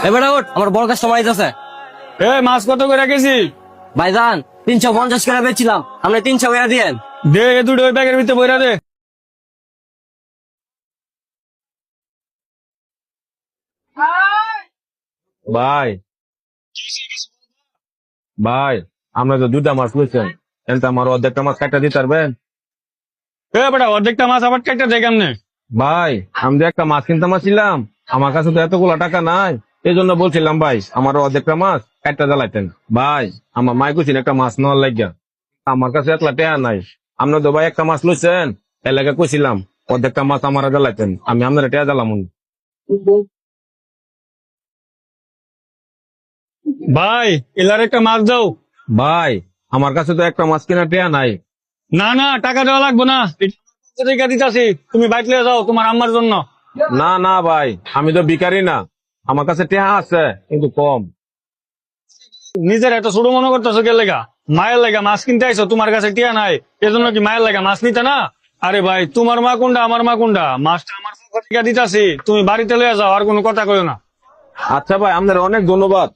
এবারে ওঠ, আমার বড় কাস্টমার আইতাছে। এ মাছ কত করে রেখেছি? ভাইজান 350 করে বেচছিলাম, আপনি 300 করে দিয়েন। দে এ দুটো ওই ব্যাগের ভিতরে বইরা দে। ভাই ভাই আমরা তো দুটা মাছ লইছেন, কিন্তু আমার অর্ধেকটা মাছ কাটা দিতে পারবেন? এ বেটা অর্ধেকটা মাছ আবার কেটে দেয় কেমনে? ভাই আমি তো একটা মাছ কিনতে মাছিলাম, আমার কাছে তো এতগুলো টাকা নাই, এই জন্য বলছিলাম ভাই আমার অর্ধেকটা মাছ কাটটা জ্বালাইতেন। ভাই আমার মাই কুছিল একটা মাছ নেওয়ার লাগিয়া, আমার কাছে একলা টেয়া নাই। আপনি তো ভাই একটা মাছ লইছেন, এলাকা কইছিলাম অর্ধেকটা মাছ আমার জ্বালাইতেন, আমি আপনার টেয়া জ্বালাম। ভাই এলার একটা মাছ দাও। ভাই আমার কাছে তো একটা মাছ কেনার টেয়া নাই। না না টাকা দেওয়া লাগবে না, টাকা দিতেছি, তুমি বাইক লিয়ে যাও তোমার আম্মার জন্য। না না ভাই আমি তো ভিখারি না, আমার কাছে টেয়া আছে কিন্তু কম। নিজের এত ছোট মনে করতেছো কে লেগা? মায়ের লেগা মাছ কিনতে আইছো, তোমার কাছে টিয়া নাই এজন্য কি মায়ের লেগা মাছ নিতে না? আরে ভাই তোমার মা কোনটা আমার মা কোনটা, মাছটা আমার পকেট থেকে দিতাছি, তুমি বাড়িতে লইয়া যাও, আর কোনো কথা কইও না। আচ্ছা ভাই আপনার অনেক ধন্যবাদ।